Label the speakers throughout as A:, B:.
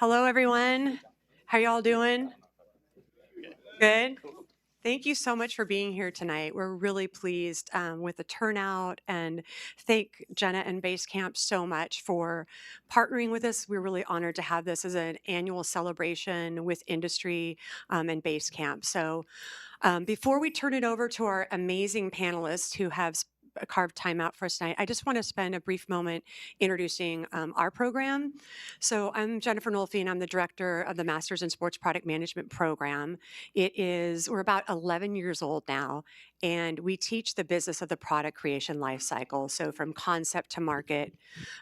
A: Hello, everyone. How y'all doing? Good. Thank you so much for being here tonight. We're really pleased with the turnout and thank Jenna and Basecamp so much for partnering with us. We're really honored to have this as an annual celebration with industry and Basecamp. Before we turn it over to our amazing panelists who have carved time out for us tonight, I just want to spend a brief moment introducing our program. So I'm Jennifer Nolfi, and I'm the director of the Masters in Sports Product Management program. We're about 11 years old now, and we teach the business of the product creation life cycle. So from concept to market,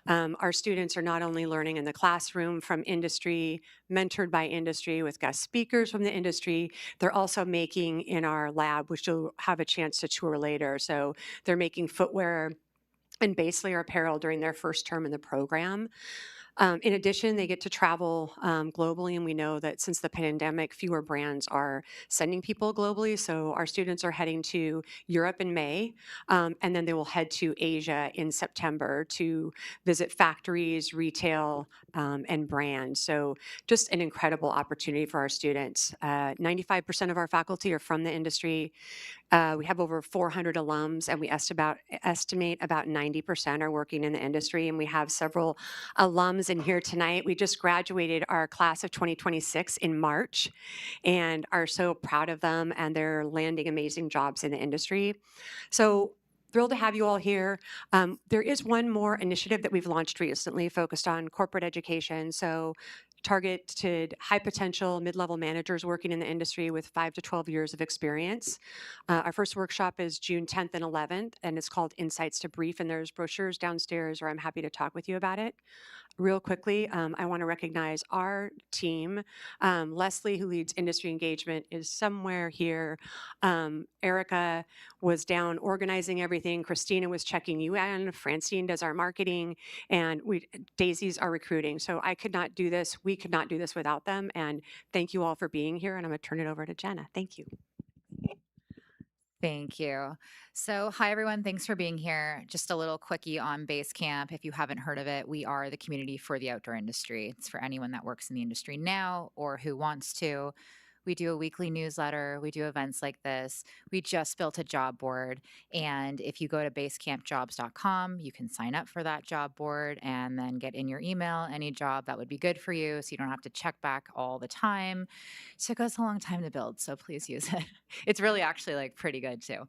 A: our students are not only learning in the classroom from industry, mentored by industry with guest speakers from the industry, they're also making in our lab, which you'll have a chance to tour later. So they're making footwear and base layer apparel during their first term in the program. In addition, they get to travel globally, and we know that since the pandemic, fewer brands are sending people globally. So our students are heading to Europe in May, and then they will head to Asia in September to visit factories, retail, and brands. So just an incredible opportunity for our students. 95% of our faculty are from the industry. We have over 400 alums, and we estimate about 90% are working in the industry. And we have several alums in here tonight. We just graduated our class of 2026 in March and are so proud of them, and they're landing amazing jobs in the industry. So thrilled to have you all here. There is one more initiative that we've launched recently focused on corporate education. So targeted high potential mid-level managers working in the industry with 5 to 12 years of experience. Our first workshop is June 10th and 11th, and it's called Insights to Brief, and there's brochures downstairs, or I'm happy to talk with you about it. Real quickly, I want to recognize our team. Leslie, who leads industry engagement, is somewhere here. Erica was down organizing everything. Christina was checking you in. Francine does our marketing, and Daisy's our recruiting. So I could not do this. We could not do this without them. And thank you all for being here. And I'm going to turn it over to Jenna. Thank you.
B: Thank you. So, hi everyone. Thanks for being here. Just a little quickie on Basecamp. If you haven't heard of it, we are the community for the outdoor industry. It's for anyone that works in the industry now or who wants to. We do a weekly newsletter. We do events like this. We just built a job board. And if you go to basecampjobs.com, you can sign up for that job board and then get in your email any job that would be good for you so you don't have to check back all the time. It took us a long time to build, so please use it. It's really actually like pretty good too.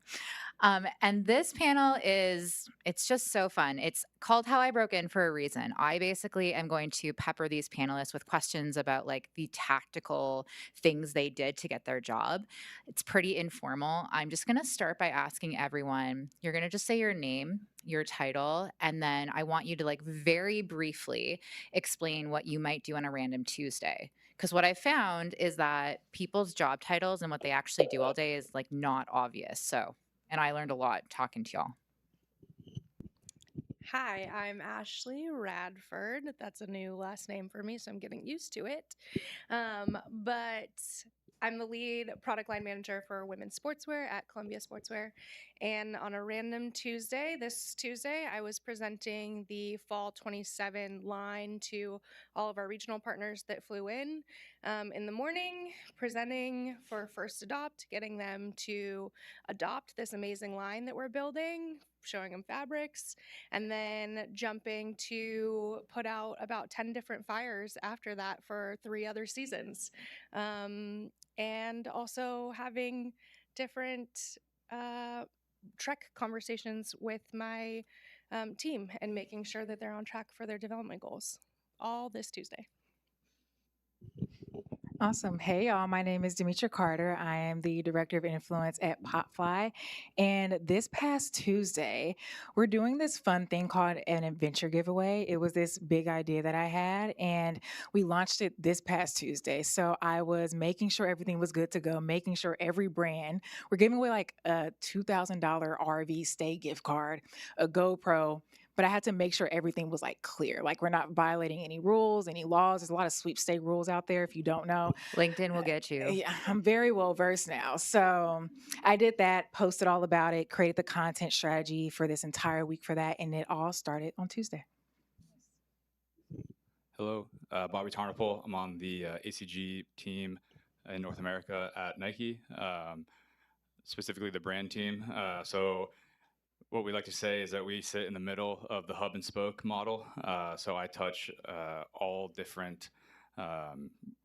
B: And this panel it's just so fun. It's called How I Broke In for a reason. I basically am going to pepper these panelists with questions about like the tactical things they did to get their job. It's pretty informal. I'm just going to start by asking everyone, you're going to just say your name, your title, and then I want you to like very briefly explain what you might do on a random Tuesday. Because what I found is that people's job titles and what they actually do all day is like not obvious. And I learned a lot talking to y'all.
C: Hi, I'm Ashley Radford. That's a new last name for me, so I'm getting used to it. But I'm the lead product line manager for women's sportswear at Columbia Sportswear. And on a random Tuesday, this Tuesday, I was presenting the fall 27 line to all of our regional partners that flew in the morning, presenting for First Adopt, getting them to adopt this amazing line that we're building, showing them fabrics, and then jumping to put out about 10 different fires after that for 3 other seasons. And also having different trek conversations with my team and making sure that they're on track for their development goals. All this Tuesday.
D: Awesome. Hey, y'all. My name is Demetra Carter. I am the Director of Influence at Popfly. And this past Tuesday, we're doing this fun thing called an adventure giveaway. It was this big idea that I had, and we launched it this past Tuesday. So I was making sure everything was good to go, making sure every brand, we're giving away like a $2,000 RV stay gift card, a GoPro, but I had to make sure everything was like clear. Like we're not violating any rules, any laws. There's a lot of sweepstake rules out there if you don't know.
B: LinkedIn will get you.
D: Yeah, I'm very well versed now. So I did that, posted all about it, created the content strategy for this entire week for that. And it all started on Tuesday.
E: Hello, Bobby Tarnapole. I'm on the ACG team in North America at Nike, specifically the brand team. So what we like to say is that we sit in the middle of the hub and spoke model. So I touch all different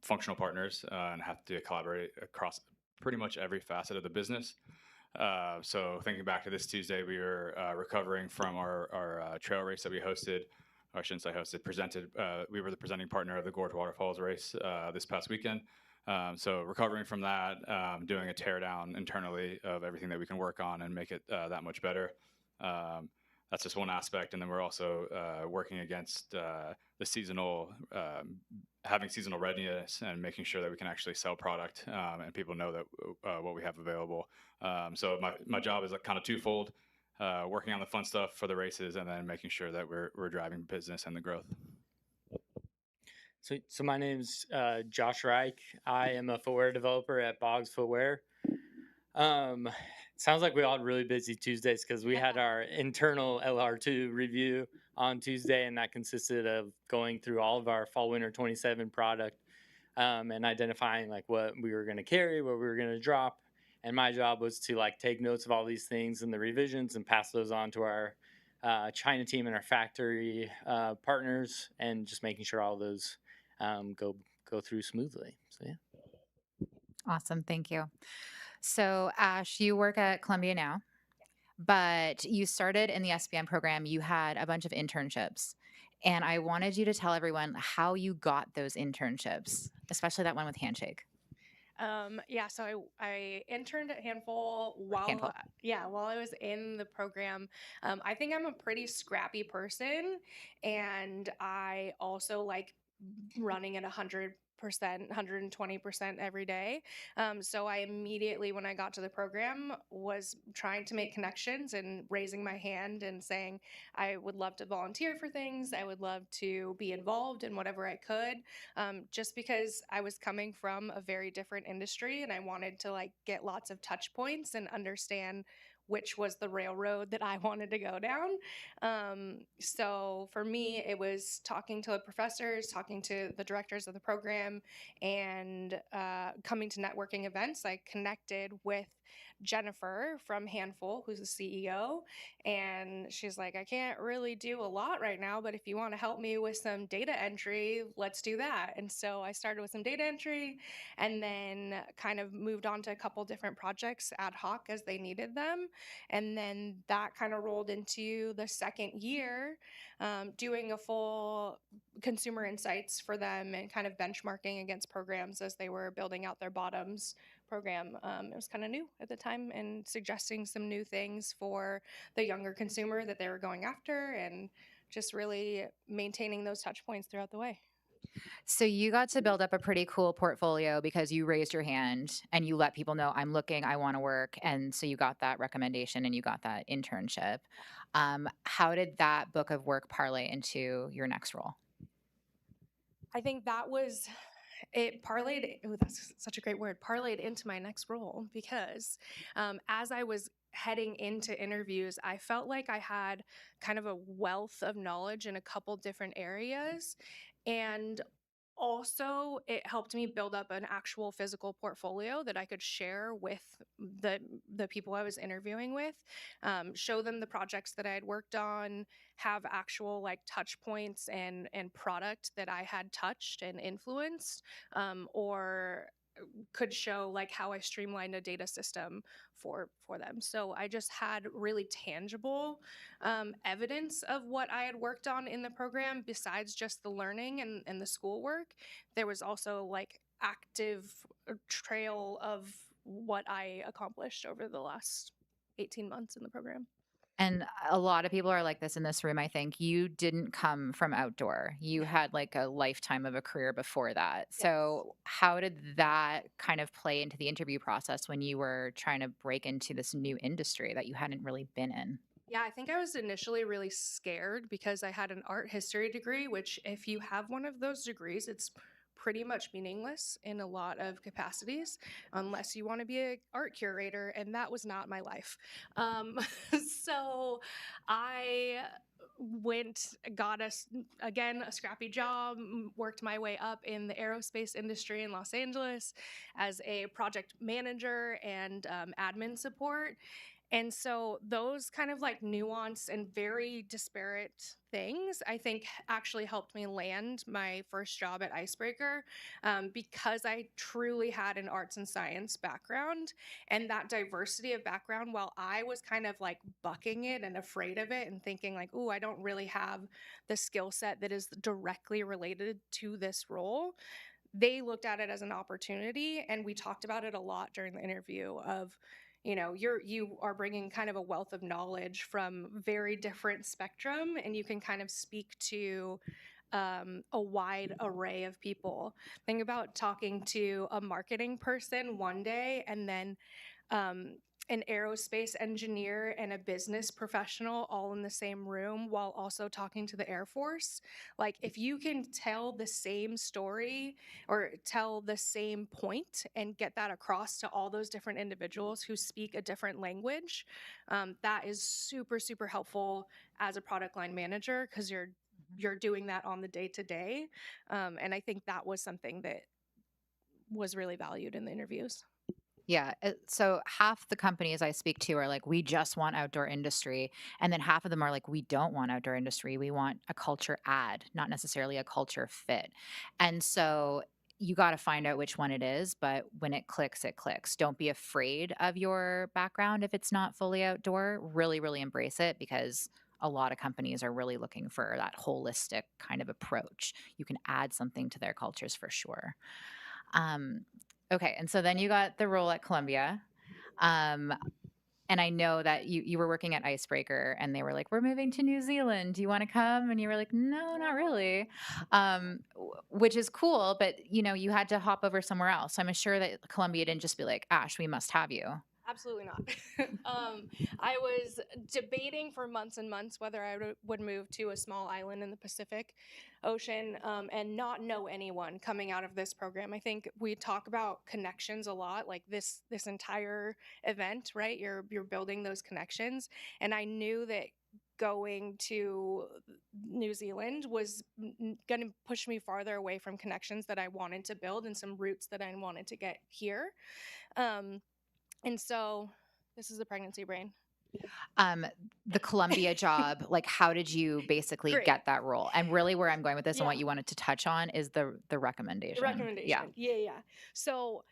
E: functional partners and have to collaborate across pretty much every facet of the business. So thinking back to this Tuesday, we were recovering from our trail race that we hosted. Or I shouldn't say hosted, presented. We were the presenting partner of the Gorge Waterfalls race this past weekend. So recovering from that, doing a teardown internally of everything that we can work on and make it that much better. That's just one aspect, and then we're also working against the seasonal, having seasonal readiness and making sure that we can actually sell product and people know that what we have available. So my job is like kind of twofold: working on the fun stuff for the races, and then making sure that we're driving business and the growth.
F: So my name's Josh Reich. I am a footwear developer at Boggs Footwear. Sounds like we all had really busy Tuesdays because we had our internal LR2 review on Tuesday, and that consisted of going through all of our fall winter 27 product and identifying like what we were going to carry, what we were going to drop. And my job was to like take notes of all these things and the revisions and pass those on to our China team and our factory partners, and just making sure all those go through smoothly. So yeah.
B: Awesome. Thank you. So, Ash, you work at Columbia now, but you started in the SBM program. You had a bunch of internships. And I wanted you to tell everyone how you got those internships, especially that one with Handshake.
C: Yeah, so I interned at Handful
B: Handful.
C: while I was in the program. I think I'm a pretty scrappy person, and I also like running at 100%, 120% every day. So I immediately, when I got to the program, was trying to make connections and raising my hand and saying, I would love to volunteer for things. I would love to be involved in whatever I could, just because I was coming from a very different industry and I wanted to like get lots of touch points and understand which was the railroad that I wanted to go down. So for me, it was talking to the professors, talking to the directors of the program, and coming to networking events. I connected with Jennifer from Handful, who's the CEO, and she's like, I can't really do a lot right now, but if you want to help me with some data entry, let's do that. And so I started with some data entry and then kind of moved on to a couple different projects ad hoc as they needed them. And then that kind of rolled into the second year, doing a full consumer insights for them and kind of benchmarking against programs as they were building out their bottoms program. It was kind of new at the time and suggesting some new things for the younger consumer that they were going after, and just really maintaining those touch points throughout the way.
B: So you got to build up a pretty cool portfolio because you raised your hand and you let people know I'm looking, I want to work. And so you got that recommendation and you got that internship. How did that book of work parlay into your next role?
C: I think that was it parlayed. Oh, that's such a great word. Parlayed into my next role because as I was heading into interviews, I felt like I had kind of a wealth of knowledge in a couple different areas. And also, it helped me build up an actual physical portfolio that I could share with the people I was interviewing with, show them the projects that I had worked on, have actual like touch points and product that I had touched and influenced, or could show like how I streamlined a data system for them. So I just had really tangible evidence of what I had worked on in the program. Besides just the learning and the schoolwork, there was also like active trail of what I accomplished over the last 18 months in the program.
B: And a lot of people are like this in this room, I think. You didn't come from outdoor. You had like a lifetime of a career before that. So, how did that kind of play into the interview process when you were trying to break into this new industry that you hadn't really been in?
C: Yeah, I think I was initially really scared because I had an art history degree, which, if you have one of those degrees, it's pretty much meaningless in a lot of capacities unless you want to be an art curator, and that was not my life. So I got us again a scrappy job, worked my way up in the aerospace industry in Los Angeles as a project manager and admin support. And so those kind of like nuanced and very disparate things, I think, actually helped me land my first job at Icebreaker, because I truly had an arts and science background. And that diversity of background, while I was kind of like bucking it and afraid of it and thinking like, "Ooh, I don't really have the skill set that is directly related to this role," they looked at it as an opportunity, and we talked about it a lot during the interview of, you are bringing kind of a wealth of knowledge from very different spectrum, and you can kind of speak to a wide array of people. Think about talking to a marketing person one day and then um, an aerospace engineer and a business professional all in the same room while also talking to the Air Force. Like, if you can tell the same story or tell the same point and get that across to all those different individuals who speak a different language, that is super, super helpful as a product line manager, because you're doing that on the day to day. And I think that was something that was really valued in the interviews.
B: Yeah. So half the companies I speak to are like, we just want outdoor industry. And then half of them are like, we don't want outdoor industry. We want a culture add, not necessarily a culture fit. And so you got to find out which one it is. But when it clicks, it clicks. Don't be afraid of your background if it's not fully outdoor. Really, really embrace it, because a lot of companies are really looking for that holistic kind of approach. You can add something to their cultures for sure. Um, okay, and so then you got the role at Columbia. Um, and I know that you were working at Icebreaker, and they were like, "We're moving to New Zealand. Do you want to come?" And you were like, "No, not really," which is cool. But you had to hop over somewhere else. So I'm sure that Columbia didn't just be like, "Ash, we must have you."
C: Absolutely not. I was debating for months and months whether I would move to a small island in the Pacific Ocean, and not know anyone coming out of this program. I think we talk about connections a lot, like this entire event, right? You're building those connections, and I knew that going to New Zealand was going to push me farther away from connections that I wanted to build and some roots that I wanted to get here. Um, and so this is the pregnancy brain.
B: Um, the Columbia job, like, how did you basically
C: Great.
B: get that role? And really, where I'm going with this and
C: Yeah.
B: what you wanted to touch on is the
C: The
B: recommendation. Yeah.
C: recommendation. Yeah, yeah. So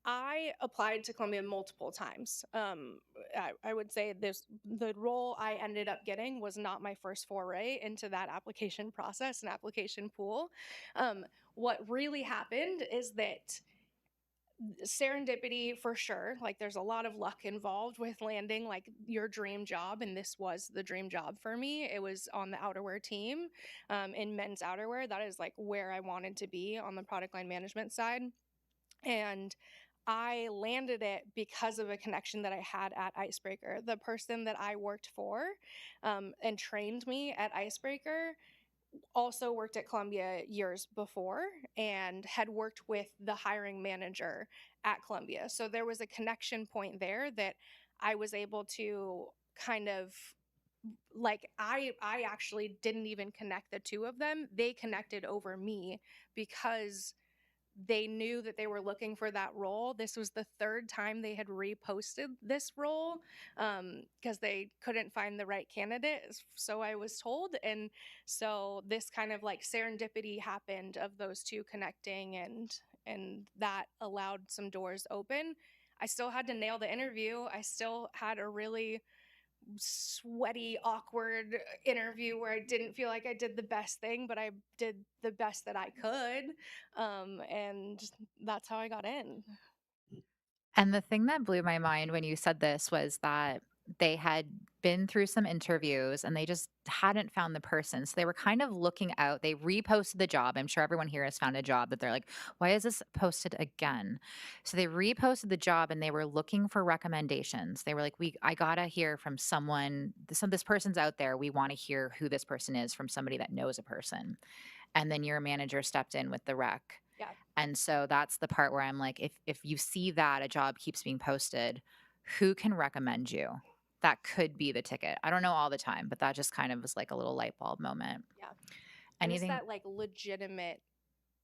C: I applied to Columbia multiple times. I would say the role I ended up getting was not my first foray into that application process and application pool. What really happened is that serendipity for sure, like there's a lot of luck involved with landing like your dream job, and this was the dream job for me. It was on the outerwear team, in men's outerwear. That is like where I wanted to be on the product line management side, and I landed it because of a connection that I had at Icebreaker. The person that I worked for, and trained me at Icebreaker, also worked at Columbia years before and had worked with the hiring manager at Columbia. So there was a connection point there that I was able to kind of, like, I actually didn't even connect the two of them. They connected over me because they knew that they were looking for that role. This was the third time they had reposted this role, because they couldn't find the right candidate. So I was told. And so this kind of like serendipity happened of those two connecting, and that allowed some doors open. I still had to nail the interview. I still had a really sweaty, awkward interview where I didn't feel like I did the best thing, but I did the best that I could. And that's how I got in.
B: And the thing that blew my mind when you said this was that they had been through some interviews and they just hadn't found the person. So they were kind of looking out. They reposted the job. I'm sure everyone here has found a job that they're like, why is this posted again? So they reposted the job and they were looking for recommendations. They were like, I gotta hear from someone. This person's out there. We want to hear who this person is from somebody that knows a person. And then your manager stepped in with the rec.
C: Yeah.
B: And so that's the part where I'm like, if you see that a job keeps being posted, who can recommend you? that could be the ticket. I don't know all the time, but that just kind of was like a little light bulb moment.
C: Yeah. And it's
B: Anything?
C: that like legitimate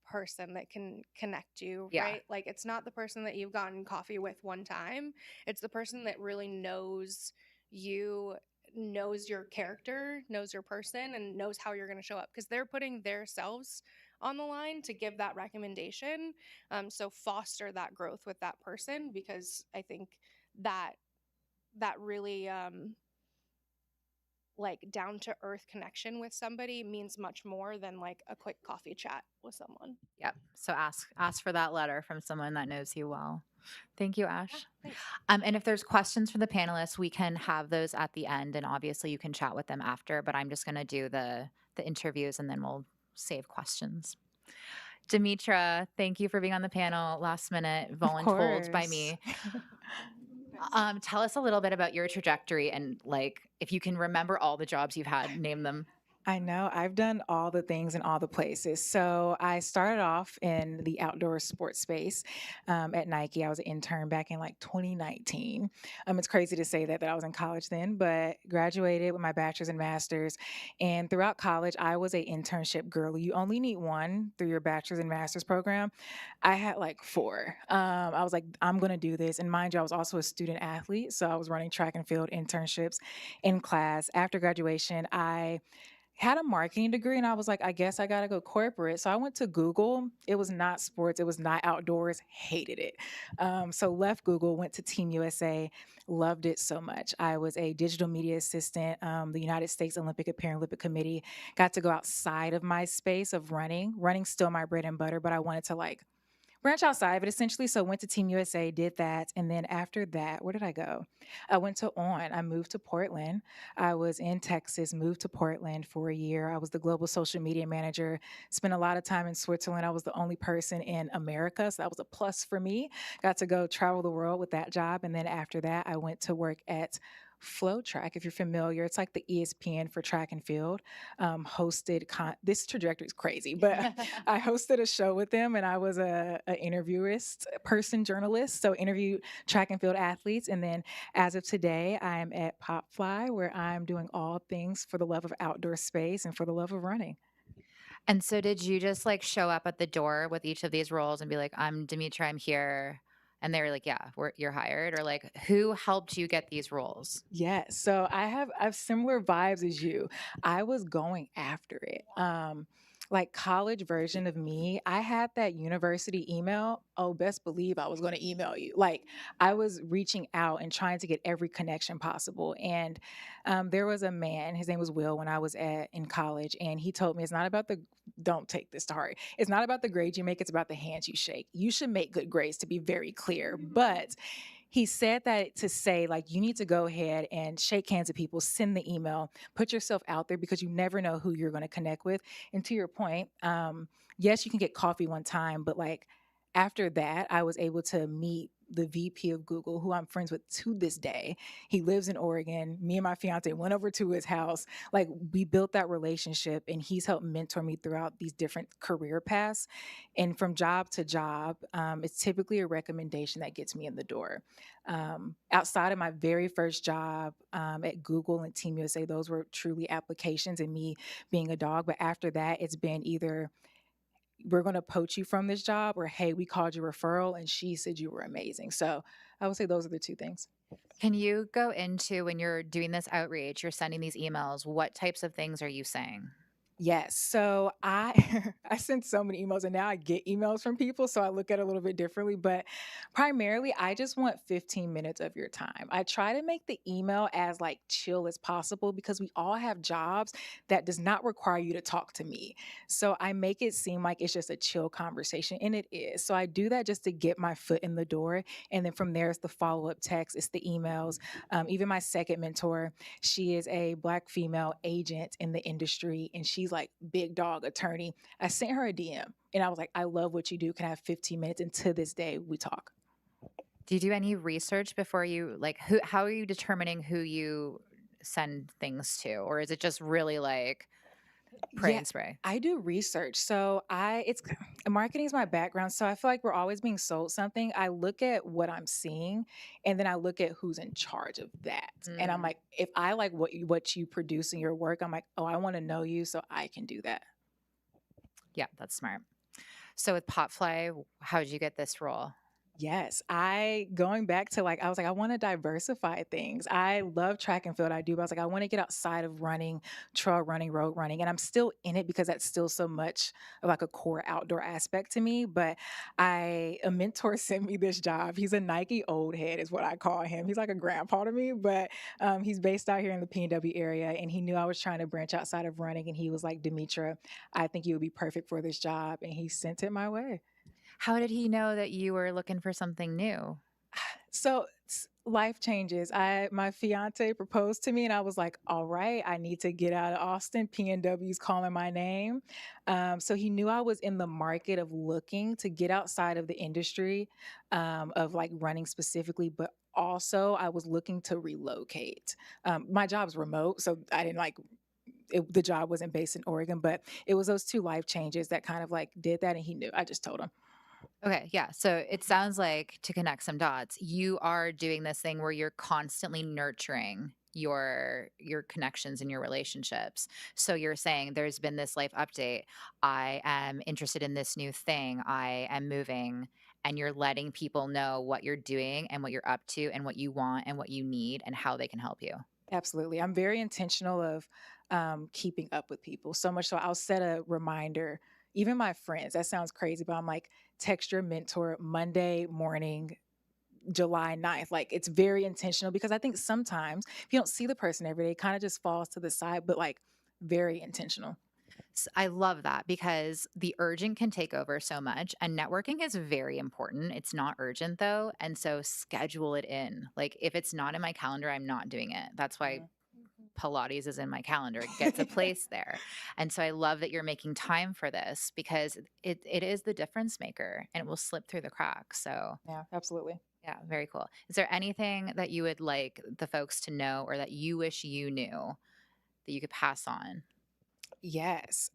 C: person that can connect you,
B: Yeah.
C: right? Like it's not the person that you've gotten coffee with one time. It's the person that really knows you, knows your character, knows your person, and knows how you're going to show up because they're putting their selves on the line to give that recommendation. So foster that growth with that person because I think that that really like down to earth connection with somebody means much more than like a quick coffee chat with someone.
B: Yep. So ask for that letter from someone that knows you well. Thank you,
C: Yeah,
B: Ash.
C: thanks.
B: And if there's questions for the panelists, we can have those at the end, and obviously you can chat with them after. But I'm just going to do the interviews, and then we'll save questions. Demetra, thank you for being on the panel last minute,
D: Of
B: voluntold by
D: course.
B: me. Tell us a little bit about your trajectory and like if you can remember all the jobs you've had, name them.
D: I know. I've done all the things in all the places. So I started off in the outdoor sports space at Nike. I was an intern back in like 2019. It's crazy to say that I was in college then, but graduated with my bachelor's and master's. And throughout college, I was a internship girl. You only need one through your bachelor's and master's program. I had like four. I was like, I'm going to do this. And mind you, I was also a student athlete. So I was running track and field internships in class. After graduation, I had a marketing degree and I was like, I guess I got to go corporate. So I went to Google. It was not sports, it was not outdoors, hated it. So left Google, went to Team USA, loved it so much. I was a digital media assistant, the United States Olympic and Paralympic Committee, got to go outside of my space of running. Running's still my bread and butter, but I wanted to like branch outside of it essentially. So went to Team USA, did that. And then after that, where did I go? I went to On. I moved to Portland. I was in Texas, moved to Portland for a year. I was the global social media manager, spent a lot of time in Switzerland. I was the only person in America. So that was a plus for me. Got to go travel the world with that job. And then after that, I went to work at Flow Track, if you're familiar, it's like the ESPN for track and field. This trajectory is crazy, but I hosted a show with them, and I was a interviewist, person journalist. So interviewed track and field athletes, and then as of today, I'm at Popfly, where I'm doing all things for the love of outdoor space and for the love of running.
B: And so did you just like show up at the door with each of these roles and be like, I'm Demetra, I'm here. And they were like, yeah, you're hired, or like, who helped you get these roles?
D: Yes. So I have similar vibes as you. I was going after it. Like college version of me, I had that university email. Oh, best believe I was going to email you. Like I was reaching out and trying to get every connection possible. And there was a man, his name was Will, when I was in college, and he told me it's not about the don't take this to heart. It's not about the grades you make, it's about the hands you shake. You should make good grades to be very clear. But he said that to say, like, you need to go ahead and shake hands with people, send the email, put yourself out there because you never know who you're going to connect with. And to your point, yes, you can get coffee one time, but like after that, I was able to meet the VP of Google, who I'm friends with to this day. He lives in Oregon. Me and my fiance went over to his house. Like we built that relationship, and he's helped mentor me throughout these different career paths. And from job to job, it's typically a recommendation that gets me in the door. Outside of my very first job at Google and Team USA, those were truly applications and me being a dog. But after that, it's been either we're going to poach you from this job or hey, we called your referral and she said you were amazing. So I would say those are the two things.
B: Can you go into when you're doing this outreach, you're sending these emails, what types of things are you saying?
D: Yes. So I I send so many emails and now I get emails from people. So I look at it a little bit differently. But primarily I just want 15 minutes of your time. I try to make the email as like chill as possible because we all have jobs that does not require you to talk to me. So I make it seem like it's just a chill conversation. And it is. So I do that just to get my foot in the door. And then from there it's the follow-up text, it's the emails. Even my second mentor, she is a Black female agent in the industry, and she's like big dog attorney. I sent her a DM, and I was like, I love what you do. Can I have 15 minutes? And to this day, we talk.
B: Do you do any research before you like how are you determining who you send things to? Or is it just really like pray
D: Yeah,
B: and spray?
D: I do research. So marketing is my background. So I feel like we're always being sold something. I look at what I'm seeing and then I look at who's in charge of that. And I'm
B: Mm,
D: like, if I like what you produce in your work, I'm like, oh, I want to know you so I can do that.
B: yeah, that's smart. So with Potfly, how did you get this role?
D: Yes, I going back to like I was like I want to diversify things. I love track and field. I do, but I was like I want to get outside of running, trail running, road running, and I'm still in it because that's still so much of like a core outdoor aspect to me. But a mentor sent me this job. He's a Nike old head, is what I call him. He's like a grandpa to me, but he's based out here in the PNW area, and he knew I was trying to branch outside of running, and he was like, Demetra, I think you would be perfect for this job, and he sent it my way.
B: How did he know that you were looking for something new?
D: So life changes. My fiance proposed to me, and I was like, "All right, I need to get out of Austin. PNW's calling my name." So he knew I was in the market of looking to get outside of the industry of like running specifically, but also I was looking to relocate. My job's remote, so I didn't like. The job wasn't based in Oregon, but it was those two life changes that kind of like did that, and he knew. I just told him.
B: Okay, yeah. So it sounds like, to connect some dots, you are doing this thing where you're constantly nurturing your connections and your relationships. So you're saying there's been this life update. I am interested in this new thing. I am moving, and you're letting people know what you're doing and what you're up to and what you want and what you need and how they can help you.
D: Absolutely. I'm very intentional of keeping up with people. So much so I'll set a reminder, even my friends. That sounds crazy, but I'm like, text your mentor Monday morning, July 9th. Like it's very intentional because I think sometimes if you don't see the person every day, it kind of just falls to the side, but like very intentional.
B: I love that because the urgent can take over so much, and networking is very important. It's not urgent though. And so schedule it in. Like if it's not in my calendar, I'm not doing it. That's why Pilates is in my calendar. It gets a place there. And so I love that you're making time for this because it is the difference maker and it will slip through the cracks. So
D: Yeah, absolutely.
B: yeah, very cool. Is there anything that you would like the folks to know or that you wish you knew that you could pass on?
D: Yes.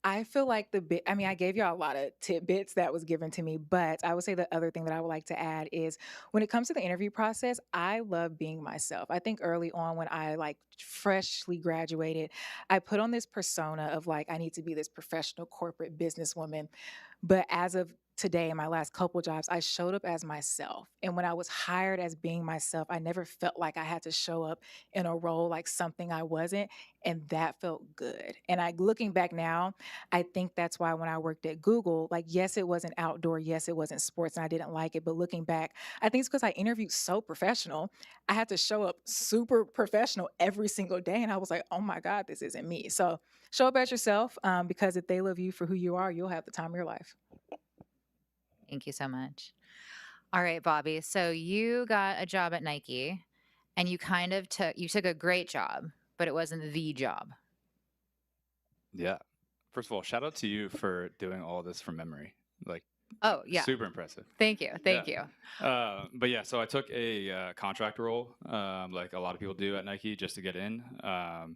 D: I feel like I mean, I gave y'all a lot of tidbits that was given to me, but I would say the other thing that I would like to add is when it comes to the interview process, I love being myself. I think early on when I like freshly graduated, I put on this persona of like, I need to be this professional corporate businesswoman. But as of today, in my last couple jobs, I showed up as myself. And when I was hired as being myself, I never felt like I had to show up in a role like something I wasn't. And that felt good. And looking back now, I think that's why when I worked at Google, like, yes, it wasn't outdoor. Yes, it wasn't sports and I didn't like it. But looking back, I think it's because I interviewed so professional. I had to show up super professional every single day. And I was like, oh my God, this isn't me. So show up as yourself because if they love you for who you are, you'll have the time of your life.
B: Thank you so much. All right, Bobby. So you got a job at Nike and you took a great job, but it wasn't the job.
E: Yeah. First of all, shout out to you for doing all this from memory. Like,
B: Oh, yeah.
E: super impressive.
B: Thank you. Thank
E: Yeah.
B: you.
E: But yeah, so I took a contract role, like a lot of people do at Nike, just to get in. I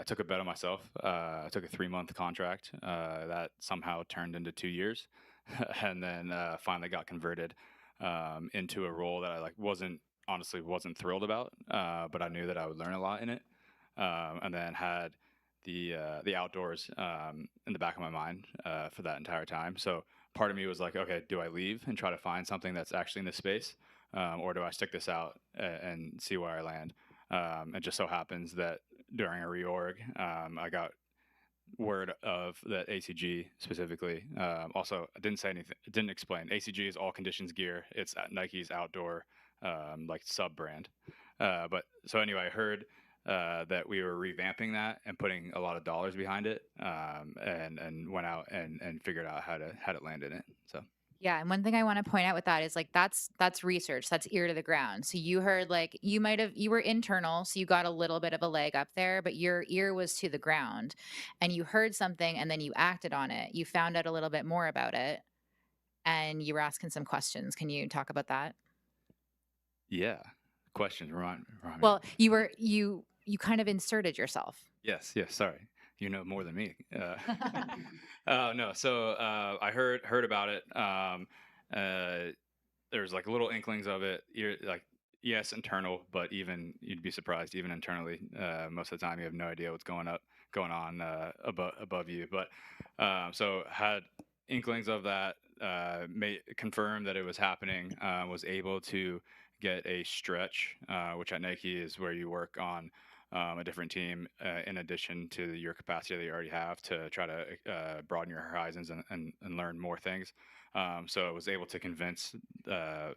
E: took a bet on myself. I took a 3-month contract that somehow turned into 2 years, and then finally got converted into a role that I like wasn't thrilled about, but I knew that I would learn a lot in it, and then had the outdoors in the back of my mind for that entire time. So part of me was like, okay, do I leave and try to find something that's actually in this space, or do I stick this out and see where I land? It just so happens that during a reorg, I got word of that ACG specifically. Also, I didn't say anything. I didn't explain. ACG is all conditions gear. It's Nike's outdoor like sub brand. But so anyway, I heard that we were revamping that and putting a lot of dollars behind it, and went out and figured out how to land in it. So
B: Yeah, and one thing I want to point out with that is like that's research, that's ear to the ground. So you heard like you were internal, so you got a little bit of a leg up there, but your ear was to the ground and you heard something and then you acted on it. You found out a little bit more about it and you were asking some questions. Can you talk about that?
E: yeah, questions. Remind me.
B: Well, you kind of inserted yourself.
E: Yes, yes. Sorry, you know more than me. No, so I heard about it. Uh, there's like little inklings of it. You're like, yes, internal, but even you'd be surprised, even internally, most of the time you have no idea what's going on above you. But so had inklings of that. Confirmed that it was happening. Was able to get a stretch, which at Nike is where you work on a different team in addition to your capacity that you already have to try to broaden your horizons and learn more things. So I was able to convince uh,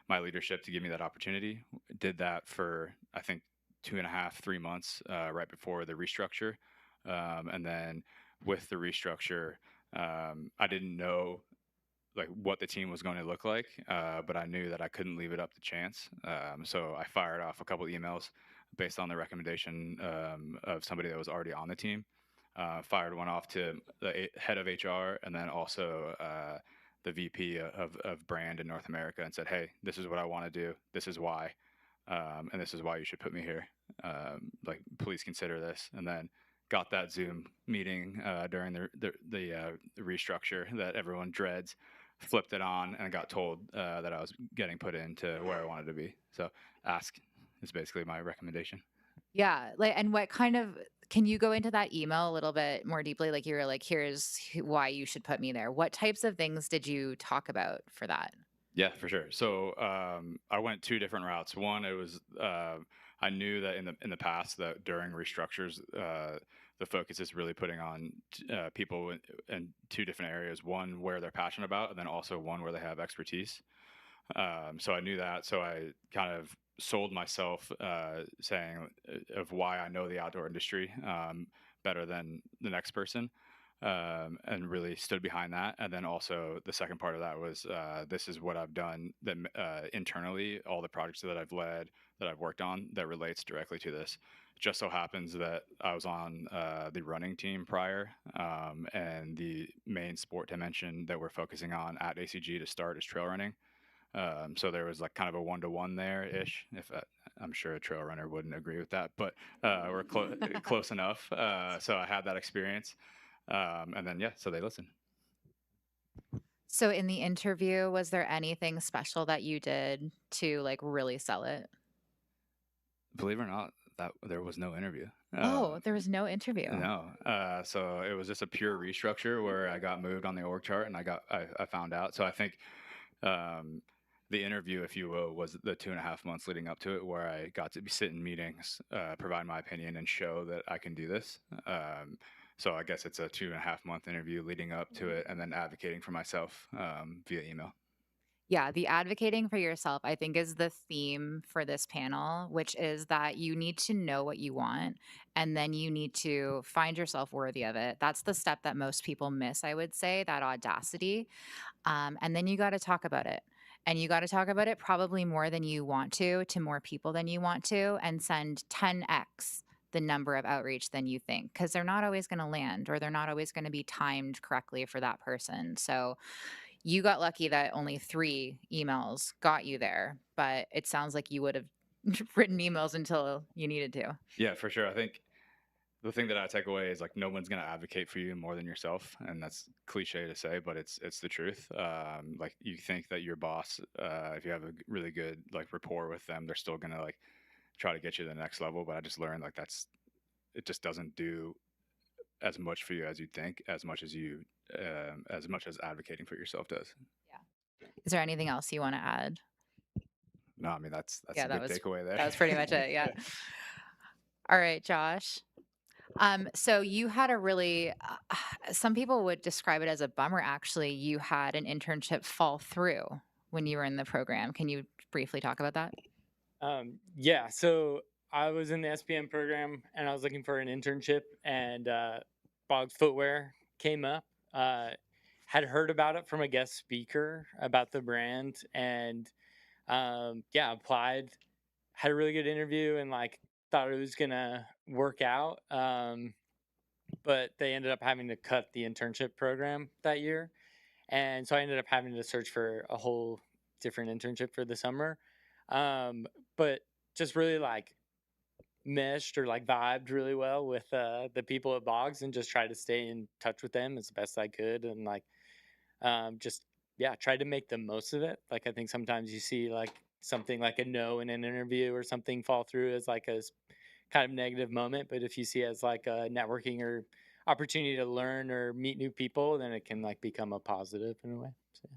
E: my leadership to give me that opportunity. Did that for, I think, 2.5, 3 months right before the restructure. And then with the restructure, I didn't know like what the team was going to look like, but I knew that I couldn't leave it up to chance. So I fired off a couple emails based on the recommendation of somebody that was already on the team. Fired one off to the head of HR and then also the VP of brand in North America and said, "Hey, this is what I want to do. This is why, and this is why you should put me here. Like, please consider this." And then got that Zoom meeting during the restructure that everyone dreads. Flipped it on and got told that I was getting put into where I wanted to be. So ask is basically my recommendation.
B: Yeah, like, and what kind of can you go into that email a little bit more deeply? Like, you were like, "Here's why you should put me there." What types of things did you talk about for that?
E: Yeah, for sure. So I went two different routes. One, it was I knew that in the past that during restructures, the focus is really putting on people in two different areas. One where they're passionate about, and then also one where they have expertise. So I knew that. So I kind of sold myself, saying of why I know the outdoor industry better than the next person, and really stood behind that. And then also the second part of that was this is what I've done that internally, all the projects that I've led, that I've worked on, that relates directly to this. Just so happens that I was on the running team prior, and the main sport dimension that we're focusing on at ACG to start is trail running. So there was like kind of a 1-to-1 there ish. If I'm sure a trail runner wouldn't agree with that, but we're close enough. So I had that experience, and then yeah, so they listen.
B: So in the interview, was there anything special that you did to like really sell it?
E: Believe it or not, that there was no interview.
B: Oh, there was no interview.
E: No, so it was just a pure restructure where I got moved on the org chart, and I found out. So I think um, the interview, if you will, was the 2.5 months leading up to it, where I got to be sit in meetings, provide my opinion, and show that I can do this. So I guess it's a 2.5 month interview leading up to it, and then advocating for myself via email.
B: Yeah, the advocating for yourself, I think, is the theme for this panel, which is that you need to know what you want and then you need to find yourself worthy of it. That's the step that most people miss, I would say, that audacity. And then you got to talk about it. And you got to talk about it probably more than you want to more people than you want to, and send 10x the number of outreach than you think, because they're not always going to land or they're not always going to be timed correctly for that person. So you got lucky that only 3 emails got you there, but it sounds like you would have written emails until you needed to.
E: Yeah, for sure. I think the thing that I take away is like no one's gonna advocate for you more than yourself, and that's cliche to say, but it's the truth. Like you think that your boss, if you have a really good like rapport with them, they're still gonna like try to get you to the next level. But I just learned like it just doesn't do as much for you as you think, as much as advocating for yourself does.
B: Yeah. Is there anything else you want to add?
E: No, I mean that's
B: Yeah,
E: a big takeaway there.
B: that was pretty much it. Yeah. All right, Josh. So you had a really, some people would describe it as a bummer, actually. You had an internship fall through when you were in the program. Can you briefly talk about that?
F: Yeah, so I was in the SPM program and I was looking for an internship, and Boggs Footwear came up. Had heard about it from a guest speaker about the brand, and yeah, applied. Had a really good interview and like thought it was gonna work out. But they ended up having to cut the internship program that year, and so I ended up having to search for a whole different internship for the summer. Um, but just really like meshed or like vibed really well with the people at Boggs, and just tried to stay in touch with them as best I could, and like just yeah, try to make the most of it. Like I think sometimes you see like something like a no in an interview or something fall through as like kind of negative moment, but if you see it as like a networking or opportunity to learn or meet new people, then it can like become a positive in a way. So,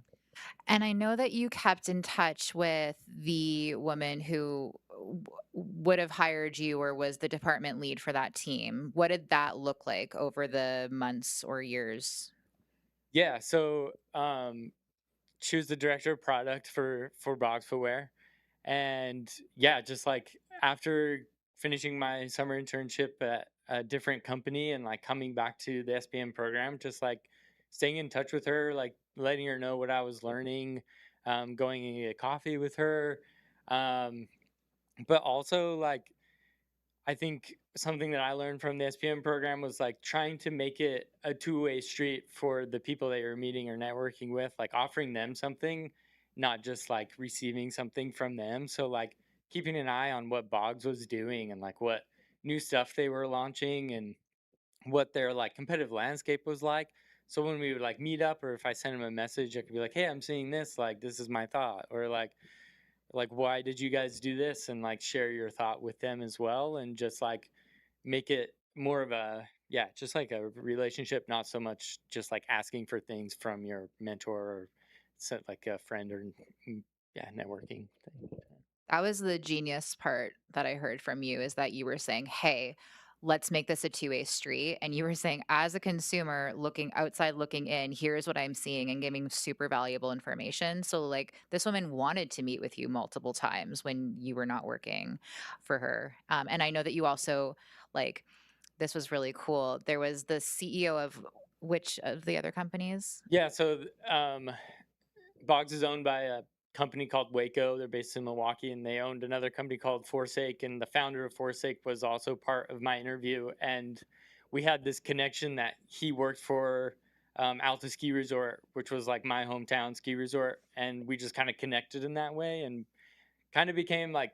B: And I know that you kept in touch with the woman who would have hired you or was the department lead for that team. What did that look like over the months or years?
F: yeah. So she was the director of product for Boggs Footwear, and yeah, just like after finishing my summer internship at a different company and like coming back to the SPM program, just like staying in touch with her, like letting her know what I was learning, going and get coffee with her, um, but also like I think something that I learned from the SPM program was like trying to make it a two-way street for the people that you're meeting or networking with, like offering them something, not just like receiving something from them. So like keeping an eye on what Boggs was doing and like what new stuff they were launching and what their like competitive landscape was like. So when we would like meet up, or if I sent them a message, I could be like, "Hey, I'm seeing this. Like, this is my thought," or like why did you guys do this, and like share your thought with them as well, and just like make it more of a yeah, just like a relationship, not so much just like asking for things from your mentor or like a friend or yeah, networking thing.
B: That was the genius part that I heard from you is that you were saying, "Hey, let's make this a two-way street." And you were saying, as a consumer looking outside, looking in, here's what I'm seeing and giving super valuable information. So, like, this woman wanted to meet with you multiple times when you were not working for her. And I know that you also, like, this was really cool. There was the CEO of which of the other companies?
F: Yeah, so Boggs is owned by a company called Waco. They're based in Milwaukee, and they owned another company called Forsake. And the founder of Forsake was also part of my interview. And we had this connection that he worked for Alta Ski Resort, which was like my hometown ski resort. And we just kind of connected in that way and kind of became like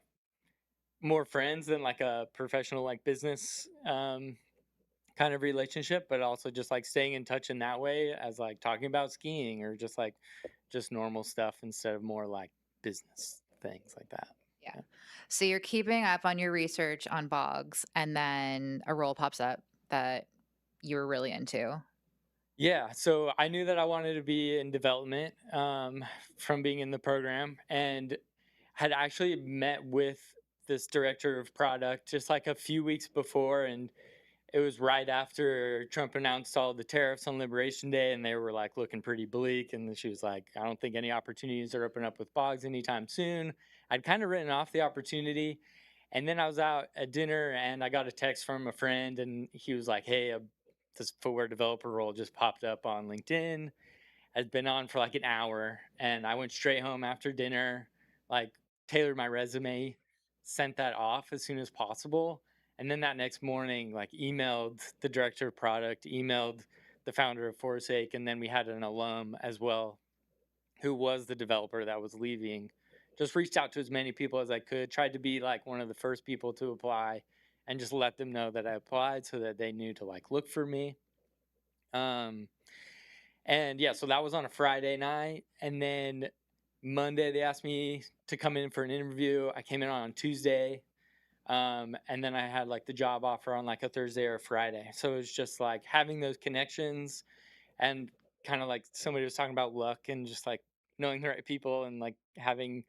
F: more friends than like a professional, like business kind of relationship, but also just like staying in touch in that way as like talking about skiing or just like just normal stuff instead of more like business things like that.
B: Yeah.
F: Yeah.
B: So you're keeping up on your research on Boggs, and then a role pops up that you were really into.
F: Yeah, so I knew that I wanted to be in development from being in the program, and had actually met with this director of product just like a few weeks before, and it was right after Trump announced all the tariffs on Liberation Day, and they were like looking pretty bleak. And then she was like, "I don't think any opportunities are opening up with Boggs anytime soon." I'd kind of written off the opportunity, and then I was out at dinner, and I got a text from a friend, and he was like, "Hey, this footwear developer role just popped up on LinkedIn. Has been on for like an hour," and I went straight home after dinner, like tailored my resume, sent that off as soon as possible, and then that next morning, like emailed the director of product, emailed the founder of Forsake, and then we had an alum as well who was the developer that was leaving. Just reached out to as many people as I could, tried to be like one of the first people to apply, and just let them know that I applied so that they knew to like look for me. Um, and yeah, so that was on a Friday night. And then Monday, they asked me to come in for an interview. I came in on Tuesday. And then I had like the job offer on like a Thursday or a Friday. So it was just like having those connections and kind of like somebody was talking about luck and just like knowing the right people and like having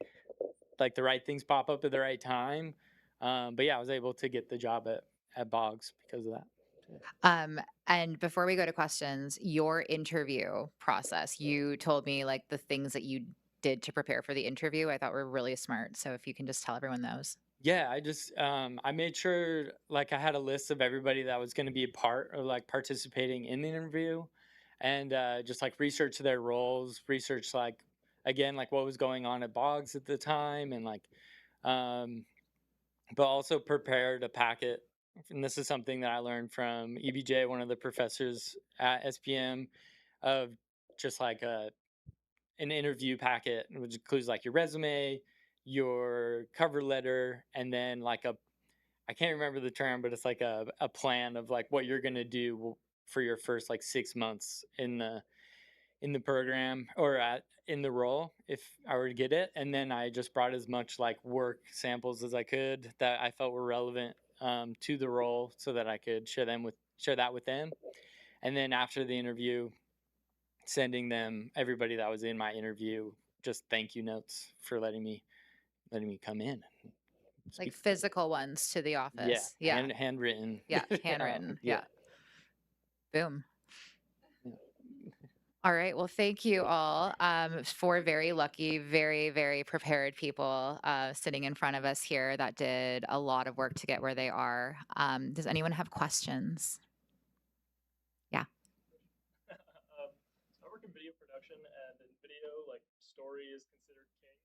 F: like the right things pop up at the right time. But yeah, I was able to get the job at Boggs because of that.
B: And before we go to questions, your interview process, you told me like the things that you did to prepare for the interview I thought were really smart. So if you can just tell everyone those.
F: Yeah, I just I made sure like I had a list of everybody that was going to be a part or like participating in the interview, and just like research their roles, research like again like what was going on at Boggs at the time, and like um, but also prepared a packet. And this is something that I learned from EBJ, one of the professors at SPM, of just like an interview packet, which includes like your resume, your cover letter, and then like a I can't remember the term, but it's like a plan of like what you're gonna do for your first like 6 months in the program or in the role if I were to get it. And then I just brought as much like work samples as I could that I felt were relevant to the role so that I could share that with them. And then after the interview, sending them everybody that was in my interview just thank you notes for letting me come in. And
B: Like
F: speak.
B: physical ones to the
F: Yeah,
B: office. Yeah.
F: handwritten.
B: Yeah. Handwritten.
F: Yeah.
B: Yeah. Boom.
F: Yeah.
B: All right. Well, thank you all. Four very lucky, very, very prepared people sitting in front of us here that did a lot of work to get where they are. Does anyone have questions? Yeah.
G: So I work in video production, and in video, like story is considered king.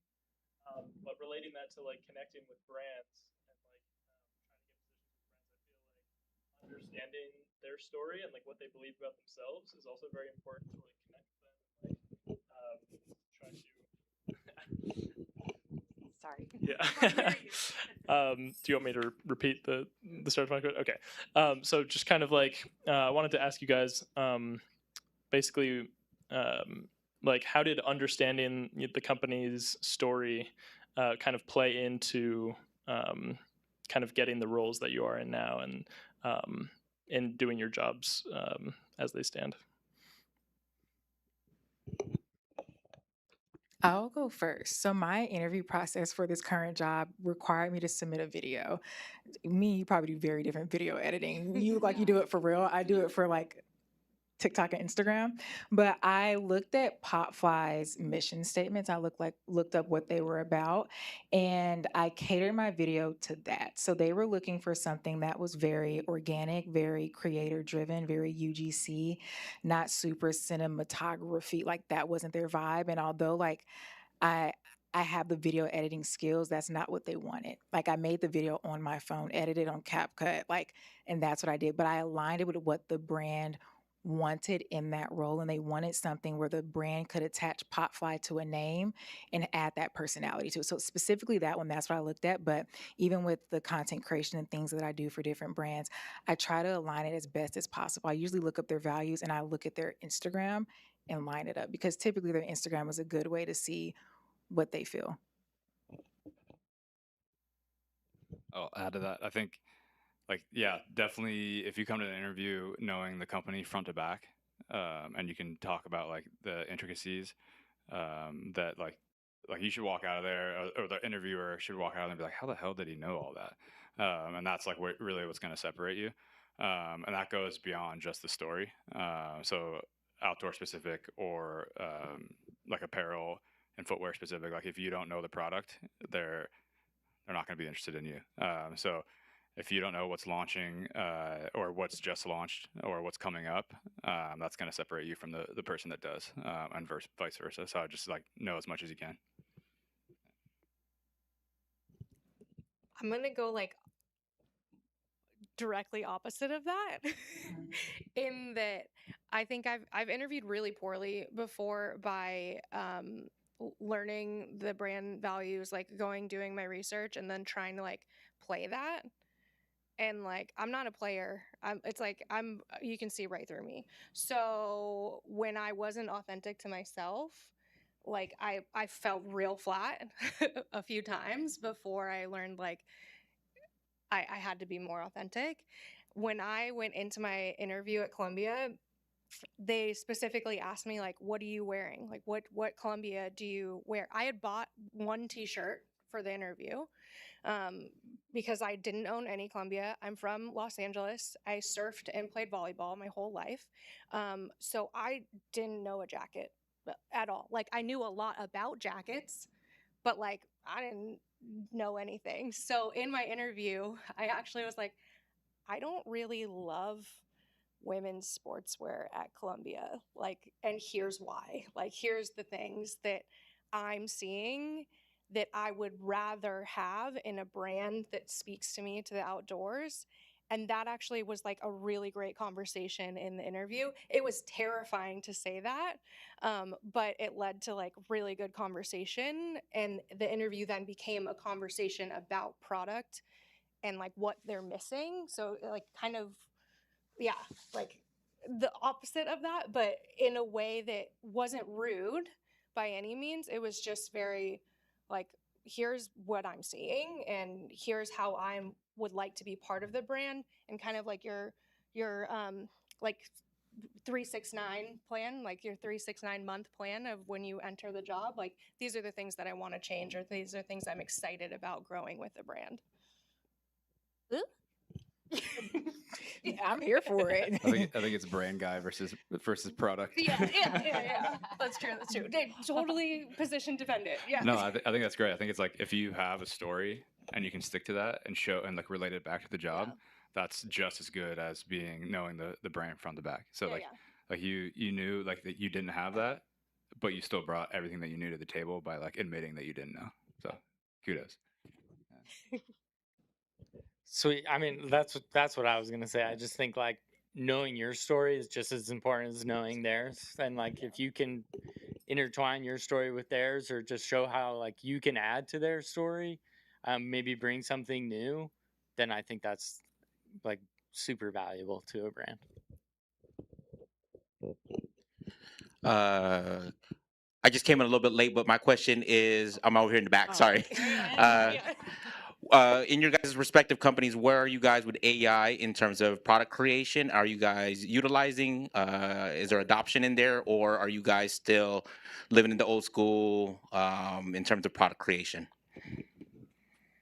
G: But relating that to like connecting with brands and like trying to get positions with brands, I feel like understanding their story and like what they believe about themselves is also very important to like connect with them. And, like try to.
A: Sorry.
G: Yeah. Do you want me to repeat the start of my quote? Okay. So just kind of like I wanted to ask you guys basically like how did understanding the company's story kind of play into kind of getting the roles that you are in now and in doing your jobs as they stand?
D: I'll go first. So my interview process for this current job required me to submit a video. Me, you probably do very different video editing. You look like you do it for real. I do it for like TikTok and Instagram. But I looked at Popfly's mission statements. I looked up what they were about, and I catered my video to that. So they were looking for something that was very organic, very creator driven, very UGC, not super cinematography. Like that wasn't their vibe. And although like I I have the video editing skills. That's not what they wanted. Like I made the video on my phone, edited on CapCut, like, and that's what I did. But I aligned it with what the brand wanted in that role, and they wanted something where the brand could attach Popfly to a name and add that personality to it. So specifically that one, that's what I looked at. But even with the content creation and things that I do for different brands, I try to align it as best as possible. I usually look up their values and I look at their Instagram and line it up because typically their Instagram is a good way to see what they feel.
E: I'll add to that. I think, like, yeah, definitely. If you come to an interview knowing the company front to back, and you can talk about like the intricacies, that like you should walk out of there, or the interviewer should walk out and be like, how the hell did he know all that? And that's like really what's going to separate you, and that goes beyond just the story. So outdoor specific or like apparel and footwear specific. Like if you don't know the product, they're not going to be interested in you. So if you don't know what's launching or what's just launched or what's coming up, that's going to separate you from the person that does, and vice versa. So I just like know as much as you can.
C: I'm gonna go like directly opposite of that in that I think I've interviewed really poorly before by learning the brand values, like doing my research and then trying to like play that. And like I'm not a player. It's like you can see right through me. So when I wasn't authentic to myself, like I felt real flat a few times before I learned like I had to be more authentic. When I went into my interview at Columbia, they specifically asked me like, "What are you wearing? Like, what Columbia do you wear?" I had bought one T-shirt for the interview because I didn't own any Columbia. I'm from Los Angeles. I surfed and played volleyball my whole life, so I didn't know a jacket at all. Like, I knew a lot about jackets, but like I didn't know anything. So in my interview, I actually was like, I don't really love women's sportswear at Columbia. Like, and here's why. Like, here's the things that I'm seeing that I would rather have in a brand that speaks to me to the outdoors. And that actually was like a really great conversation in the interview. It was terrifying to say that, but it led to like really good conversation. And the interview then became a conversation about product and like what they're missing. So like kind of, yeah, like the opposite of that, but in a way that wasn't rude by any means. It was just very like, here's what I'm seeing and here's how I would like to be part of the brand, and kind of like your like 369 plan, like your 369 month plan of when you enter the job. Like, these are the things that I want to change, or these are things I'm excited about growing with the brand.
D: Yeah, I'm here for it.
E: I think it's brand guy versus product.
C: Yeah. That's true. They totally position dependent. Yeah.
E: No, I think that's great. I think it's like if you have a story and you can stick to that and show and like relate it back to the job, that's just as good as knowing the brand from the back. So like you knew like that you didn't have that, but you still brought everything that you knew to the table by like admitting that you didn't know. So kudos.
F: Sweet. I mean, that's what I was gonna say. I just think like knowing your story is just as important as knowing theirs. And like if you can intertwine your story with theirs, or just show how like you can add to their story, maybe bring something new, then I think that's like super valuable to a brand.
H: I just came in a little bit late, but my question is, I'm over here in the back. Sorry. In your guys' respective companies, where are you guys with AI in terms of product creation? Are you guys utilizing? Is there adoption in there, or are you guys still living in the old school in terms of product creation?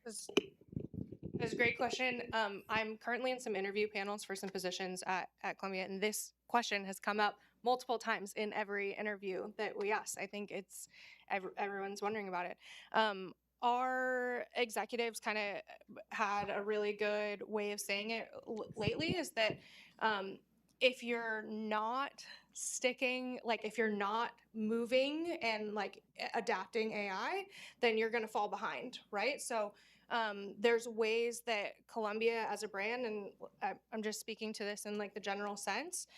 C: That's a great question. I'm currently in some interview panels for some positions at Columbia, and this question has come up multiple times in every interview that we ask. I think it's everyone's wondering about it. Our executives kind of had a really good way of saying it lately, is that if you're not sticking, like if you're not moving and like adapting AI, then you're going to fall behind, right? So there's ways that Columbia as a brand, and I'm just speaking to this in like the general sense,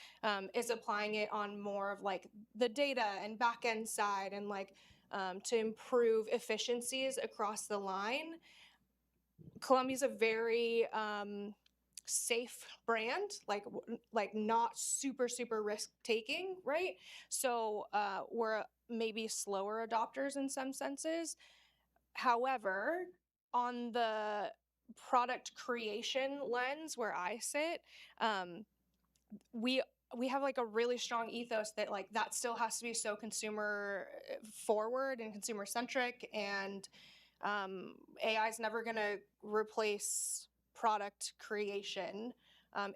C: is applying it on more of like the data and back end side, and like to improve efficiencies across the line. Columbia's a very safe brand, like not super risk taking, right? So we're maybe slower adopters in some senses. However, on the product creation lens where I sit, we have like a really strong ethos that like that still has to be so consumer forward and consumer centric, and AI is never going to replace product creation.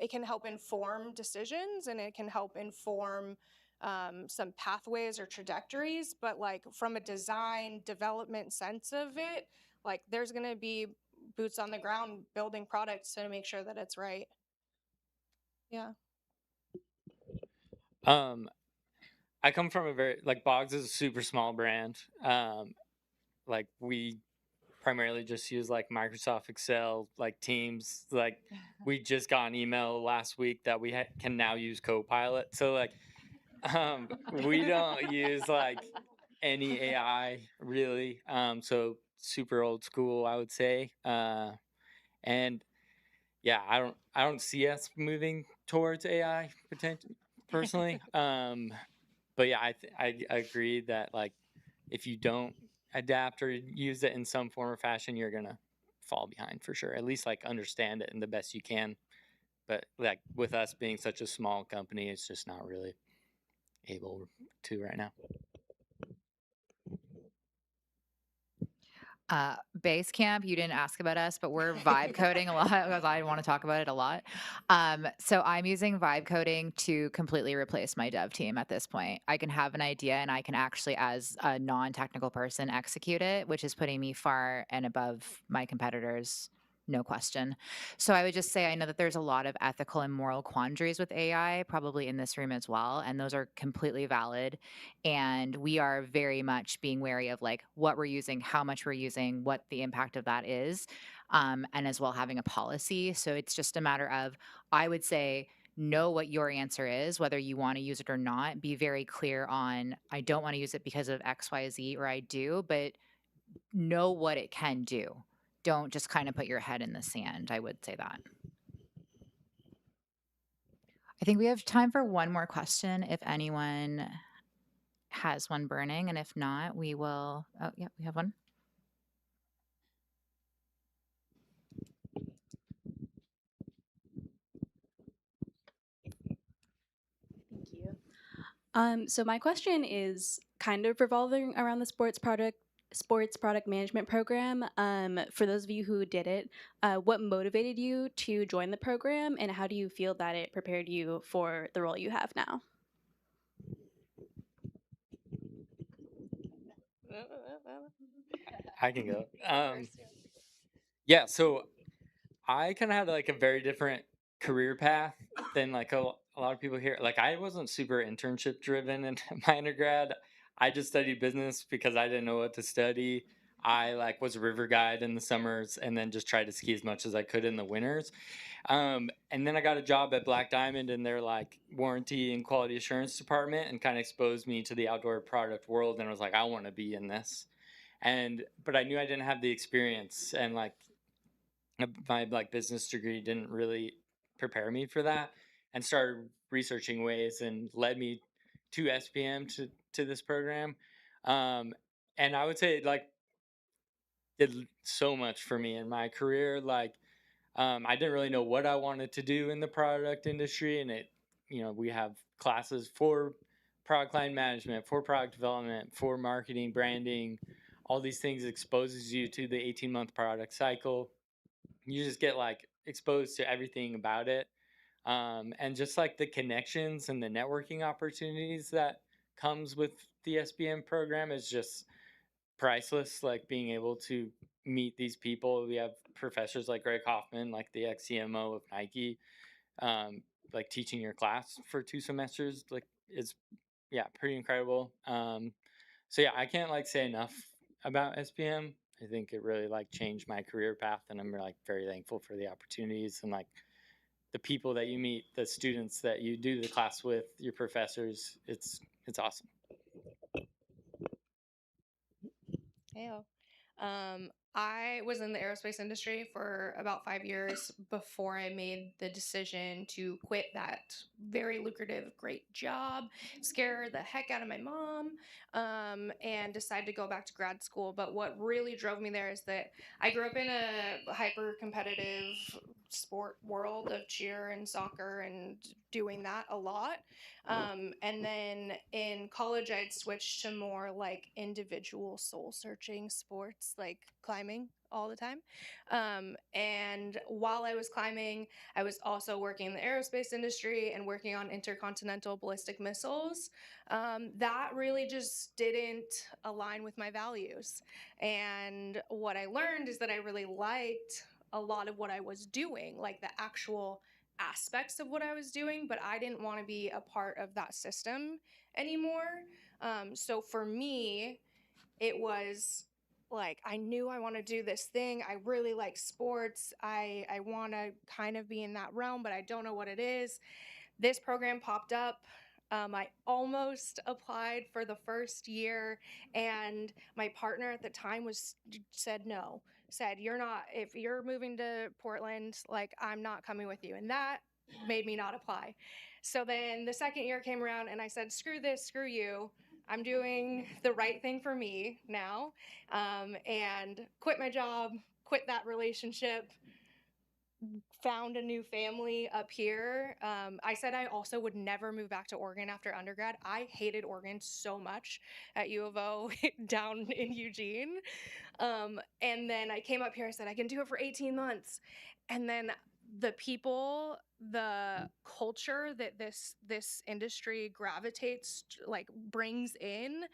C: It can help inform decisions, and it can help inform some pathways or trajectories, but like from a design development sense of it, like there's going to be boots on the ground building products to make sure that it's right. Yeah.
F: I come from a very like Boggs is a super small brand. Like we primarily just use like Microsoft Excel, like Teams. Like we just got an email last week that we can now use Copilot. So like we don't use like any AI really. So super old school, I would say. And yeah, I don't see us moving towards AI personally. But yeah, I agree that like if you don't adapt or use it in some form or fashion, you're gonna fall behind for sure. At least like understand it in the best you can. But like with us being such a small company, it's just not really able to right now.
B: Basecamp, you didn't ask about us, but we're vibe coding a lot because I want to talk about it a lot. So I'm using vibe coding to completely replace my dev team at this point. I can have an idea and I can actually, as a non-technical person, execute it, which is putting me far and above my competitors. No question. So I would just say I know that there's a lot of ethical and moral quandaries with AI, probably in this room as well, and those are completely valid. And we are very much being wary of like what we're using, how much we're using, what the impact of that is, and as well having a policy. So it's just a matter of, I would say, know what your answer is, whether you want to use it or not. Be very clear on, I don't want to use it because of X, Y, Z, or I do, but know what it can do. don't just kind of put your head in the sand. I would say that. I think we have time for one more question if anyone has one burning. And if not, we will. Oh, yeah, we have one.
I: Thank you. So my question is kind of revolving around the sports product management program. For those of you who did it, what motivated you to join the program, and how do you feel that it prepared you for the role you have now?
F: I can go. Yeah, so I kind of had like a very different career path than like a lot of people here. Like I wasn't super internship driven in my undergrad. I just studied business because I didn't know what to study. I like was a river guide in the summers and then just tried to ski as much as I could in the winters. And then I got a job at Black Diamond in their like warranty and quality assurance department and kind of exposed me to the outdoor product world. And I was like, I want to be in this. But I knew I didn't have the experience and like my like business degree didn't really prepare me for that, and started researching ways and led me to SPM to this program. Um, and I would say it like did so much for me in my career. Like I didn't really know what I wanted to do in the product industry, and we have classes for product line management, for product development, for marketing, branding. All these things exposes you to the 18-month product cycle. You just get like exposed to everything about it, and just like the connections and the networking opportunities that comes with the SBM program is just priceless. Like being able to meet these people. We have professors like Greg Hoffman, like the ex-CMO of Nike, like teaching your class for 2 semesters. Like it's yeah, pretty incredible. So yeah, I can't like say enough about SPM. I think it really like changed my career path, and I'm like very thankful for the opportunities and like the people that you meet, the students that you do the class with, your professors. It's awesome.
C: Heyo. I was in the aerospace industry for about 5 years before I made the decision to quit that very lucrative, great job, scare the heck out of my mom, and decide to go back to grad school. But what really drove me there is that I grew up in a hyper competitive sport world of cheer and soccer and doing that a lot. And then in college, I'd switched to more like individual soul searching sports, like climbing all the time. And while I was climbing, I was also working in the aerospace industry and working on intercontinental ballistic missiles. That really just didn't align with my values. And what I learned is that I really liked a lot of what I was doing, like the actual aspects of what I was doing, but I didn't want to be a part of that system anymore. So for me, it was like I knew I want to do this thing. I really like sports. I want to kind of be in that realm, but I don't know what it is. This program popped up. I almost applied for the first year, and my partner at the time said no. Said, "You're not. If you're moving to Portland, like I'm not coming with you," and that made me not apply. So then the second year came around, and I said, "Screw this, screw you. I'm doing the right thing for me now," and quit my job, quit that relationship, found a new family up here. I said I also would never move back to Oregon after undergrad. I hated Oregon so much at U of O down in Eugene. And then I came up here. I said I can do it for 18 months, and then the people, the culture that this industry gravitates like brings in,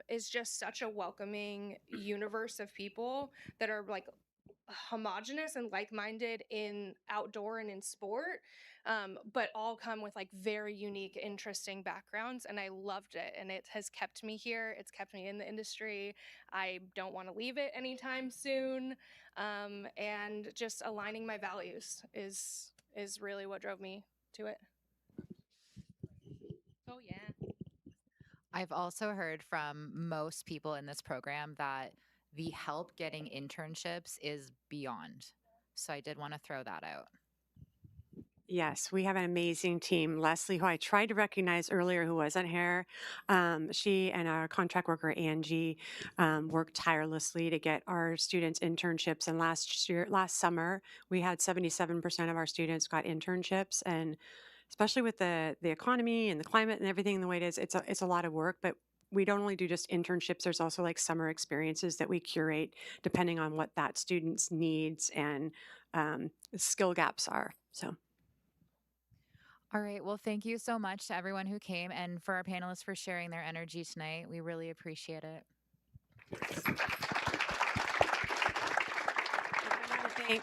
C: is just such a welcoming universe of people that are like homogenous and like-minded in outdoor and in sport, but all come with like very unique, interesting backgrounds, and I loved it, and it has kept me here. It's kept me in the industry. I don't want to leave it anytime soon, and just aligning my values is really what drove me to it. Oh yeah.
B: I've also heard from most people in this program that the help getting internships is beyond. So I did want to throw that out.
A: Yes, we have an amazing team. Leslie, who I tried to recognize earlier, who wasn't here, she and our contract worker Angie worked tirelessly to get our students internships. And last summer, we had 77% of our students got internships. And especially with the economy and the climate and everything the way it is, it's a lot of work. But we don't only do just internships. There's also like summer experiences that we curate depending on what that student's needs and skill gaps are. So.
B: All right. Well, thank you so much to everyone who came and for our panelists for sharing their energy tonight. We really appreciate it.
A: I want to thank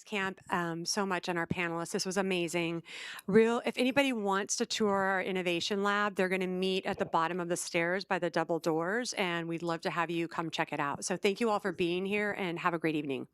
A: Camp so much and our panelists. This was amazing. If anybody wants to tour our innovation lab, they're going to meet at the bottom of the stairs by the double doors, and we'd love to have you come check it out. So thank you all for being here and have a great evening.